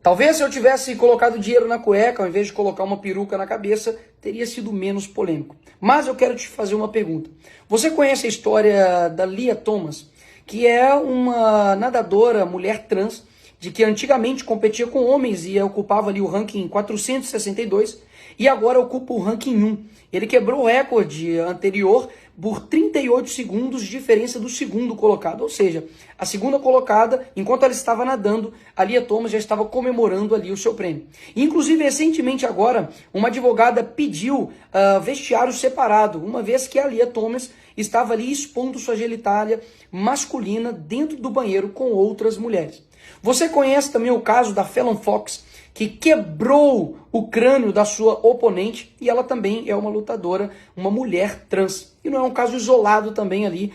Talvez se eu tivesse colocado dinheiro na cueca, ao invés de colocar uma peruca na cabeça, teria sido menos polêmico. Mas eu quero te fazer uma pergunta. Você conhece a história da Lia Thomas, que é uma nadadora, mulher trans, de que antigamente competia com homens e ocupava ali o ranking 462 e agora ocupa o ranking 1. Ele quebrou o recorde anterior por 38 segundos de diferença do segundo colocado. Ou seja, a segunda colocada, enquanto ela estava nadando, a Lia Thomas já estava comemorando ali o seu prêmio. E, inclusive, recentemente agora, uma advogada pediu vestiário separado, uma vez que a Lia Thomas estava ali expondo sua genitália masculina dentro do banheiro com outras mulheres. Você conhece também o caso da Fallon Fox, que quebrou o crânio da sua oponente, e ela também é uma lutadora, uma mulher trans. E não é um caso isolado também ali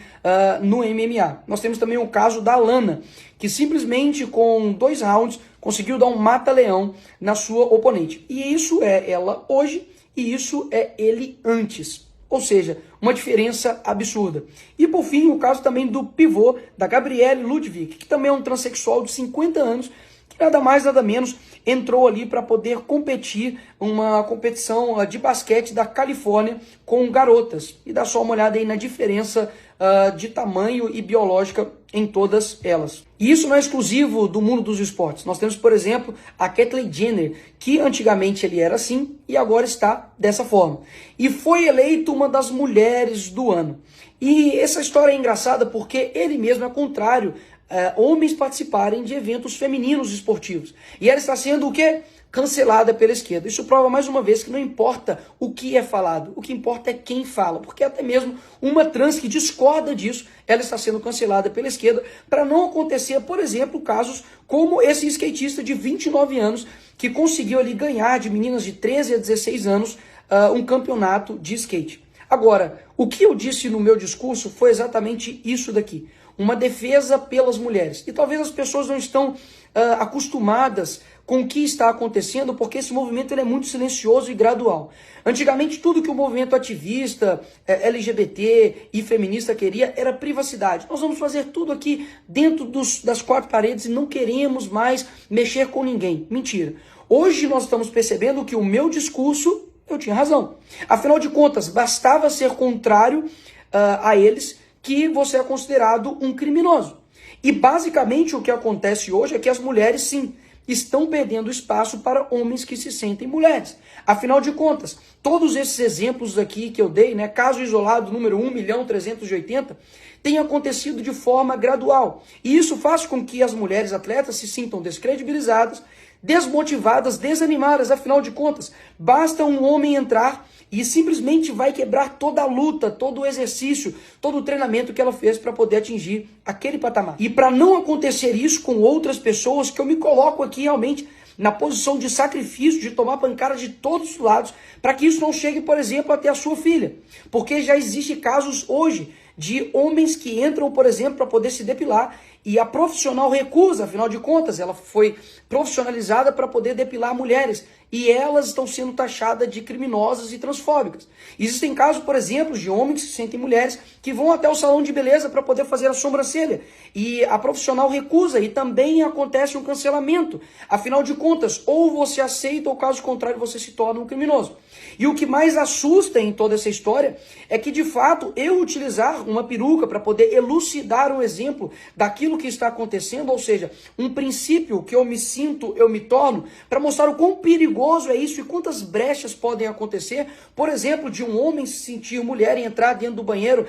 no MMA. Nós temos também o caso da Lana, que simplesmente com 2 rounds conseguiu dar um mata-leão na sua oponente. E isso é ela hoje e isso é ele antes. Ou seja, uma diferença absurda. E por fim, o caso também do pivô da Gabrielle Ludwig, que também é um transexual de 50 anos, que nada mais, nada menos, entrou ali para poder competir uma competição de basquete da Califórnia com garotas. E dá só uma olhada aí na diferença de tamanho e biológica em todas elas. E isso não é exclusivo do mundo dos esportes. Nós temos, por exemplo, a Caitlyn Jenner, que antigamente ele era assim e agora está dessa forma. E foi eleito uma das mulheres do ano. E essa história é engraçada porque ele mesmo é contrário homens participarem de eventos femininos esportivos. E ela está sendo o quê? Cancelada pela esquerda. Isso prova mais uma vez que não importa o que é falado, o que importa é quem fala, porque até mesmo uma trans que discorda disso, ela está sendo cancelada pela esquerda para não acontecer, por exemplo, casos como esse skatista de 29 anos que conseguiu ali ganhar de meninas de 13 a 16 anos um campeonato de skate. Agora, o que eu disse no meu discurso foi exatamente isso daqui. Uma defesa pelas mulheres. E talvez as pessoas não estão acostumadas com o que está acontecendo, porque esse movimento ele é muito silencioso e gradual. Antigamente, tudo que o movimento ativista, LGBT e feminista queria era privacidade. Nós vamos fazer tudo aqui dentro das 4 paredes e não queremos mais mexer com ninguém. Mentira. Hoje nós estamos percebendo que o meu discurso, eu tinha razão. Afinal de contas, bastava ser contrário a eles que você é considerado um criminoso. E basicamente o que acontece hoje é que as mulheres, sim, estão perdendo espaço para homens que se sentem mulheres. Afinal de contas, todos esses exemplos aqui que eu dei, né, caso isolado número 1.380.000, tem acontecido de forma gradual. E isso faz com que as mulheres atletas se sintam descredibilizadas, desmotivadas, desanimadas. Afinal de contas, basta um homem entrar e simplesmente vai quebrar toda a luta, todo o exercício, todo o treinamento que ela fez para poder atingir aquele patamar. E para não acontecer isso com outras pessoas, que eu me coloco aqui realmente na posição de sacrifício, de tomar pancada de todos os lados, para que isso não chegue, por exemplo, até a sua filha. Porque já existem casos hoje de homens que entram, por exemplo, para poder se depilar e a profissional recusa, afinal de contas, ela foi profissionalizada para poder depilar mulheres e elas estão sendo taxadas de criminosas e transfóbicas. Existem casos, por exemplo, de homens que se sentem mulheres que vão até o salão de beleza para poder fazer a sobrancelha e a profissional recusa e também acontece um cancelamento. Afinal de contas, ou você aceita ou caso contrário você se torna um criminoso. E o que mais assusta em toda essa história é que, de fato, eu utilizar uma peruca para poder elucidar um exemplo daquilo que está acontecendo, ou seja, um princípio que eu me sinto, eu me torno, para mostrar o quão perigoso é isso e quantas brechas podem acontecer. Por exemplo, de um homem se sentir mulher e entrar dentro do banheiro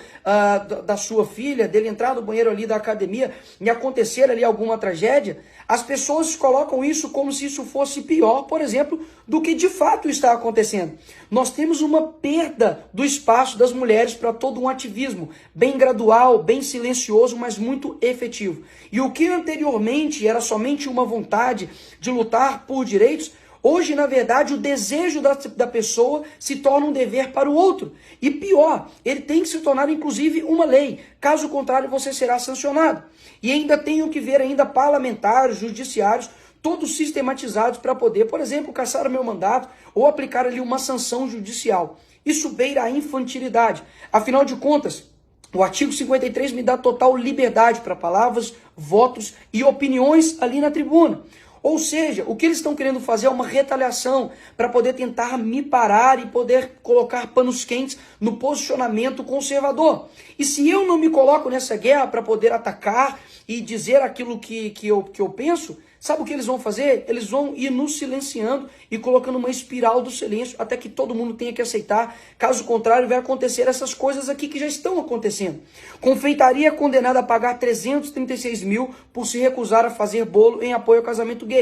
da sua filha, dele entrar no banheiro ali da academia e acontecer ali alguma tragédia. As pessoas colocam isso como se isso fosse pior, por exemplo, do que de fato está acontecendo. Nós temos uma perda do espaço das mulheres para todo um ativismo, bem gradual, bem silencioso, mas muito efetivo. E o que anteriormente era somente uma vontade de lutar por direitos, hoje, na verdade, o desejo da pessoa se torna um dever para o outro. E pior, ele tem que se tornar, inclusive, uma lei. Caso contrário, você será sancionado. E ainda tenho que ver ainda parlamentares, judiciários, todos sistematizados para poder, por exemplo, cassar o meu mandato ou aplicar ali uma sanção judicial. Isso beira a infantilidade. Afinal de contas, o artigo 53 me dá total liberdade para palavras, votos e opiniões ali na tribuna. Ou seja, o que eles estão querendo fazer é uma retaliação para poder tentar me parar e poder colocar panos quentes no posicionamento conservador. E se eu não me coloco nessa guerra para poder atacar e dizer aquilo que eu penso, sabe o que eles vão fazer? Eles vão ir nos silenciando e colocando uma espiral do silêncio até que todo mundo tenha que aceitar. Caso contrário, vai acontecer essas coisas aqui que já estão acontecendo. Confeitaria condenada a pagar 336 mil por se recusar a fazer bolo em apoio ao casamento gay.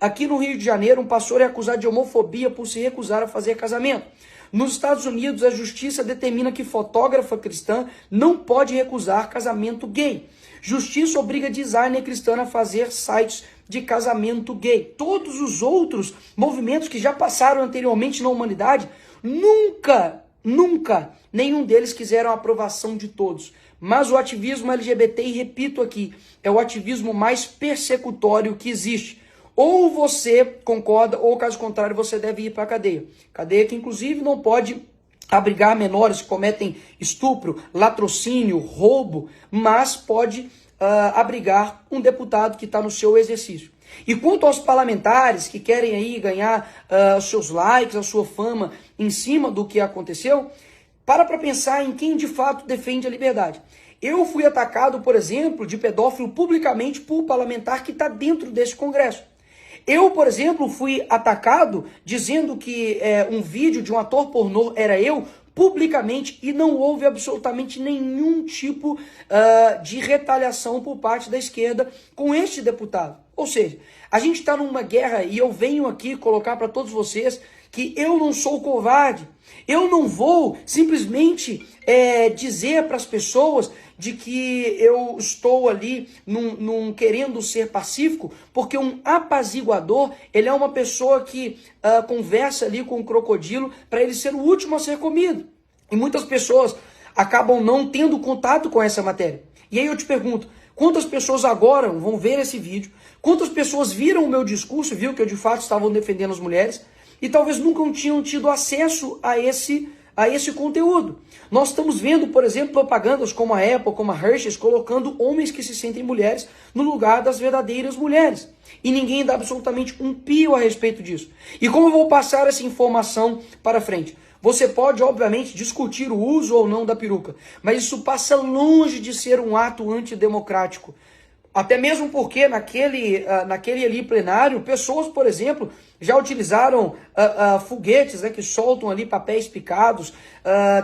Aqui no Rio de Janeiro, um pastor é acusado de homofobia por se recusar a fazer casamento. Nos Estados Unidos, a justiça determina que fotógrafa cristã não pode recusar casamento gay. Justiça obriga designer cristã a fazer sites de casamento gay. Todos os outros movimentos que já passaram anteriormente na humanidade, nunca, nenhum deles quiseram a aprovação de todos. Mas o ativismo LGBT, e repito aqui, é o ativismo mais persecutório que existe. Ou você concorda, ou caso contrário, você deve ir para a cadeia. Cadeia que, inclusive, não pode abrigar menores que cometem estupro, latrocínio, roubo, mas pode abrigar um deputado que está no seu exercício. E quanto aos parlamentares que querem aí ganhar os seus likes, a sua fama em cima do que aconteceu, para pensar em quem de fato defende a liberdade. Eu fui atacado, por exemplo, de pedófilo publicamente por parlamentar que está dentro desse Congresso. Eu, por exemplo, fui atacado dizendo que um vídeo de um ator pornô era eu, publicamente, e não houve absolutamente nenhum tipo de retaliação por parte da esquerda com este deputado. Ou seja, a gente está numa guerra e eu venho aqui colocar para todos vocês que eu não sou covarde. Eu não vou simplesmente dizer para as pessoas de que eu estou ali querendo ser pacífico, porque um apaziguador, ele é uma pessoa que conversa ali com o crocodilo para ele ser o último a ser comido. E muitas pessoas acabam não tendo contato com essa matéria. E aí eu te pergunto, quantas pessoas agora vão ver esse vídeo? Quantas pessoas viram o meu discurso, viu que eu de fato estava defendendo as mulheres e talvez nunca tinham tido acesso a esse conteúdo? Nós estamos vendo, por exemplo, propagandas como a Apple, como a Hershey's, colocando homens que se sentem mulheres no lugar das verdadeiras mulheres. E ninguém dá absolutamente um pio a respeito disso. E como eu vou passar essa informação para frente? Você pode, obviamente, discutir o uso ou não da peruca, mas isso passa longe de ser um ato antidemocrático. Até mesmo porque naquele ali plenário, pessoas, por exemplo, já utilizaram foguetes, né, que soltam ali papéis picados,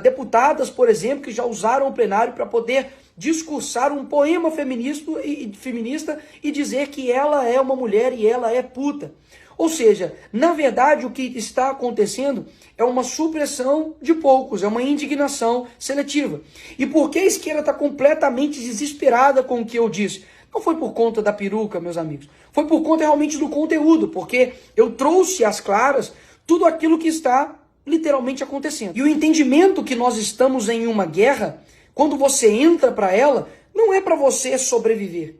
deputadas, por exemplo, que já usaram o plenário para poder discursar um poema feminista e dizer que ela é uma mulher e ela é puta. Ou seja, na verdade o que está acontecendo é uma supressão de poucos, é uma indignação seletiva. E por que a esquerda está completamente desesperada com o que eu disse? Não foi por conta da peruca, meus amigos. Foi por conta realmente do conteúdo, porque eu trouxe às claras tudo aquilo que está literalmente acontecendo. E o entendimento que nós estamos em uma guerra, quando você entra para ela, não é para você sobreviver.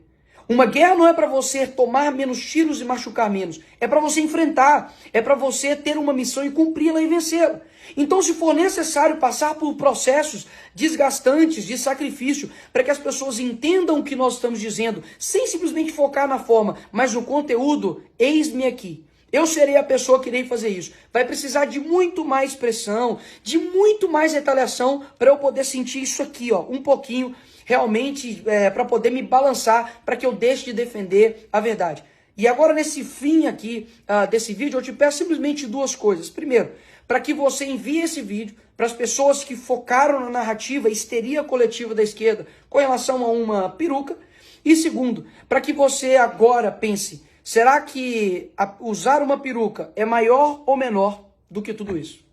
Uma guerra não é para você tomar menos tiros e machucar menos. É para você enfrentar. É para você ter uma missão e cumpri-la e vencê-la. Então, se for necessário passar por processos desgastantes de sacrifício para que as pessoas entendam o que nós estamos dizendo, sem simplesmente focar na forma, mas no conteúdo, eis-me aqui. Eu serei a pessoa que irei fazer isso. Vai precisar de muito mais pressão, de muito mais retaliação para eu poder sentir isso aqui, ó, um pouquinho, realmente, para poder me balançar, para que eu deixe de defender a verdade. E agora, nesse fim aqui desse vídeo, eu te peço simplesmente duas coisas. Primeiro, para que você envie esse vídeo para as pessoas que focaram na narrativa histeria coletiva da esquerda com relação a uma peruca. E segundo, para que você agora pense, será que usar uma peruca é maior ou menor do que tudo isso?